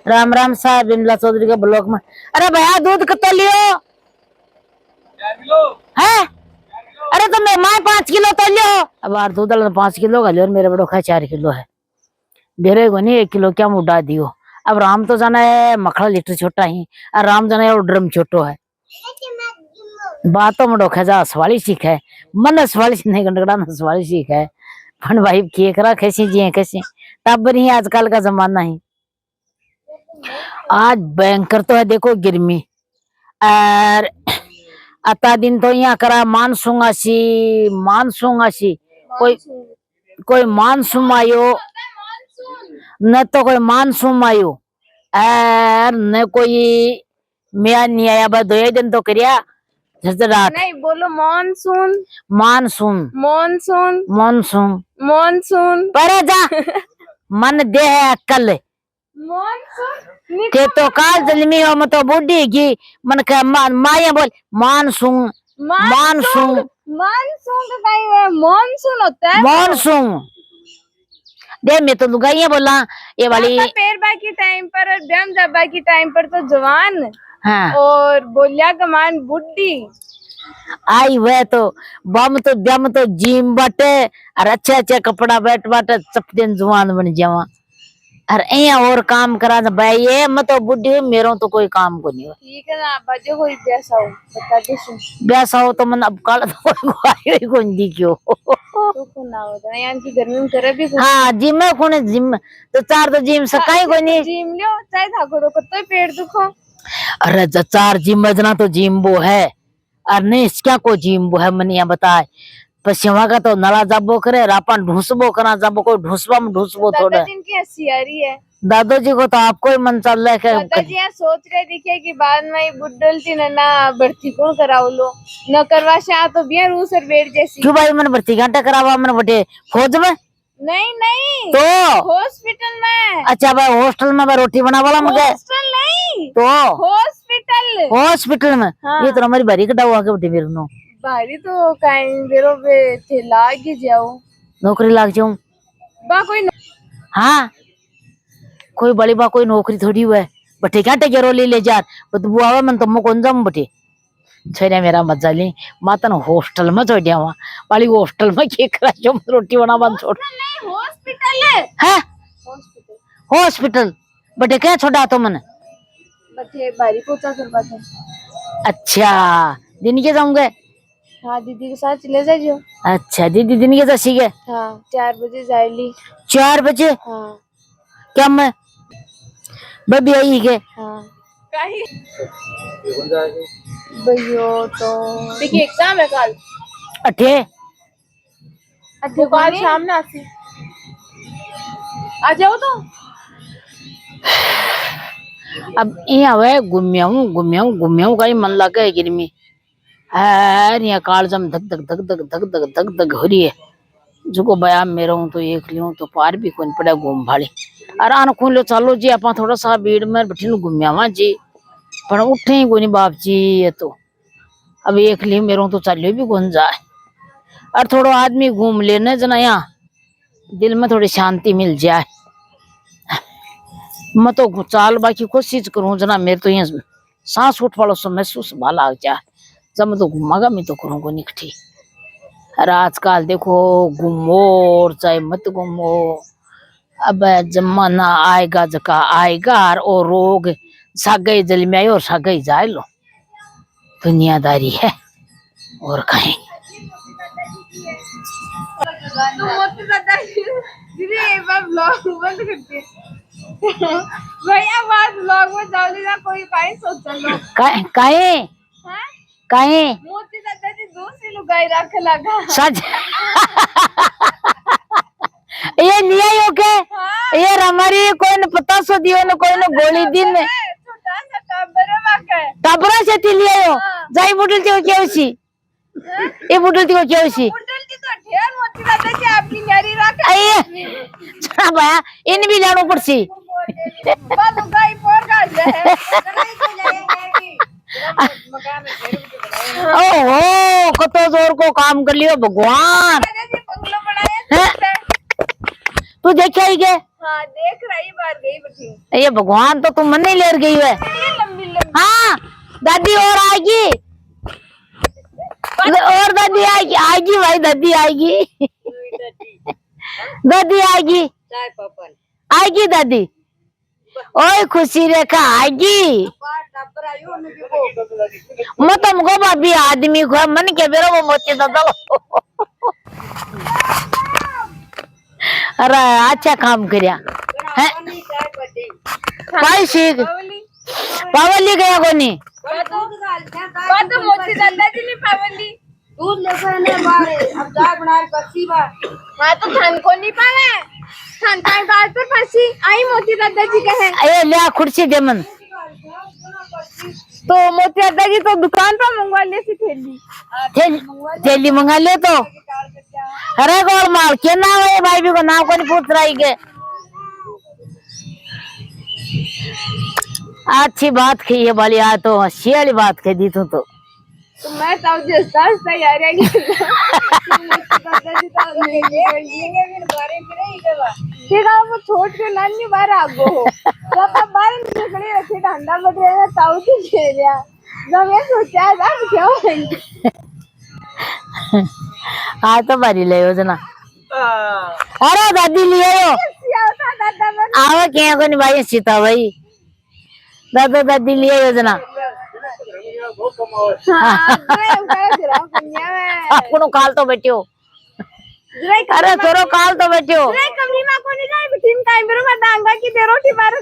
राम राम साहब, बिमला चौधरी के ब्लॉक में। अरे भैया दूध कितना लियो है? अरे तो मैं 5 किलो तो लियो। अब यार दूध 5 किलो का लियो, मेरे बड़ो खा 4 किलो है। बेरे को नहीं 1 किलो क्या मुड़ा दियो। अब राम तो जाना है मखड़ा लीटर छोटा ही, और राम जाना है ड्रम छोटो है। बातों में डोखा जा सवाली सीख है, मन सवाली नहीं गंडगड़ा न सवाली सीख है। पण भाई के करा कैसी जी कैसी तब नहीं, आजकल का जमाना ही। आज भयंकर तो है देखो गिरमी, और अता दिन तो यहाँ करा मानसून आसी कोई मानसून आयो न, तो कोई मानसून आयो और न कोई मिया नहीं आया। बस 2 दिन तो करिया रात। नहीं बोलो monsoon monsoon monsoon monsoon monsoon पर जा मन दे है अक्कल मानसून ते तो काल जन्मी हो मत बूढ़ी की मन का माया बोल मानसून मानसून मानसून तो कहीं है, मानसून होता है मानसून दे। मैं तो लुगाइया बोला ये वाली पैर बाकी टाइम पर और ब्याम जाबा की टाइम पर तो जवान, हाँ और बोलिया कमान बुड्ढी आई वह तो बम तो जिम बटे और अच्छे अच्छे कपड़ा बैठ बाटे चपदेन जुआन बन जावा और ऐया और काम करा था भाई। ये मैं तो बुढ़ी हूँ, मेरा तो कोई काम को नहीं हो। ठीक है ना बाजो कोई ब्यासा हो बता दे सुन ब्यासा हो तो मन अब काल तो कोई कौन दी क्यों तो को ना होता यार की गर्मी में करे भी हाँ जिम में कौन जिम तो 4 तो जिम सकाई कोई नहीं जिम लियो चाहे था करो कतो पेट दुखो। अरे 4 जिम बजना तो जिम वो है और नहीं क्या को जिम वो है मन यहाँ बताए। पश्चिमा का तो नला जाबो करे रापन ढूसबो करा जाबो कोई ढूसबा में ढूसबो थोड़ा। दादाजी की हंसी आ रही है। दादाजी को तो आपको ही मन चल रहा है। दादाजी यहाँ सोच रहे दिखे कि बाद में बुड्ढल थी ना भर्ती कौन कराओ लो न करवा से तो बिया रूस और बेट जैसी। क्यों भाई मैंने भर्ती घंटा करावा मैंने बटे फौज में? नहीं तो हॉस्पिटल में। अच्छा भाई हॉस्टल में रोटी बना वाला मुझे हॉस्टल नहीं तो हॉस्पिटल में। हाँ। ये तो हमारी भारी कटाऊ आके बटे मेरे नो भारी तो कहीं बेरो पे थे लाग ही जाओ नौकरी लाग जाऊं बा कोई हाँ कोई बड़ी बा कोई नौकरी थोड़ी हुआ है बटे क्या टेकेरो ले जा बदबू आवे मन तो मैं कौन जाऊं बटे छेने मेरा मजा ली माता हॉस्टल में छोड़ दिया वहां वाली हॉस्टल में के करा जो रोटी बना बंद छोड़ हॉस्पिटल है हॉस्पिटल बटे क्या छोड़ा तो मन बटे भारी पोचा करवा था। अच्छा दिन के जाऊंगे हाँ दीदी के साथ चले जाइयो। अच्छा दीदी दिन के दसी गए हाँ 4 बजे जाएली 4 बजे हाँ क्या मैं बबी आई के हाँ कहीं भैया तो देखिए एग्जाम है कल अठे कल शाम ना आसी आ जाओ तो अब यहाँ वे घूमियाऊ का ही मन लगा है गिरमी है यहाँ कालजम धक धक धक धक धक धक धक धक हो रही है जो बया मेरा हूँ तो एक लियो तो पार भी कौन पड़ा घूम भाड़े अरे आन खून लो चलो जी आप थोड़ा सा भीड़ में बैठी घूमियावा जी पर उठे ही कोई बाप जी। ये तो अब एक लियो मेरा तो चलियो भी कौन जाए और थोड़ा आदमी घूम लेने जना यहाँ दिल में थोड़ी शांति मिल जाए। मैं तो चाल बाकी कोशिश करूँ जना मेरे तो यहाँ सांस उठ वालों से महसूस भाला आ जाए जब मैं तो घूमागा मैं तो करूँगा निकठी। अरे आजकल देखो घूमो और चाहे मत घूमो अब जमाना आएगा जका आएगा और रोग सागे जल में आए और सागे ही जाए लो दुनियादारी है और कहीं भैया बात ब्लॉग में जाओगी ना कोई काहे सोच लो काहे मोती दादाजी दूसरी लुगाई रख लगा सच ये नहीं आई ओके ये हमारी कोई न पता सो दियो न कोई न गोली दिन छोटा सा टाबरा से ती लियो जाई बुडल ती क्या उसी ये बुडल ती क्या उसी बुडल की तो ढेर मोती दादाजी आपकी न्यारी रख आइए चला भाया इन भी लानो पड़सी बालू गाई पोर काट जाए ओहो कतो जोर को काम कर लियो भगवान तू देखा ही के हाँ देख रही बार गई बैठी ये भगवान तो तुम मन नहीं लेर गई है। ये लंबी लंबी हाँ दादी और आएगी, और दादी आएगी, आएगी भाई दादी आएगी, दादी आएगी, चाय पपन आएगी दादी। ओए खुशी रेखा आएगी। मैं तुमको भाभी आदमी को मन के बेरो वो मोचे दादा। अरे अच्छा काम करिया है भाई सीख पावली गया कोनी तो मोती दादाजी ने पावली दूध लेकर ने बारे अब चाय बना कच्ची बार हाँ तो थान को नहीं पावे थान काय बात पर फंसी आई मोती दादाजी कहे ये ले कुर्सी दे मन। तो मोती दादाजी तो दुकान पर मंगवा ले सी थैली थैली मंगा ले तो। अरे गोल माल क्या नाम है भाई भी को नाम को नहीं पूछ रही के। अच्छी बात कही है वाली, आ तो हंसी वाली बात कह दी तू तो मैं तो जैसा तैयार है वो छोट के नानी बाहर आगो हो जब बाहर निकले रखे ठंडा बढ़ रहा ताऊ से खेलिया जब ये सोचा था क्या होंगे हाँ तो बारी ले योजना। अरे दादी लिए हो आवा क्या को नहीं भाई सीता भाई दादा दादी लिए योजना। आपको काल तो बैठे हो, अरे थोड़ो काल तो बैठे हो कमरी में को नहीं जाए बिटिन टाइम में डांगा की दे रोटी मारो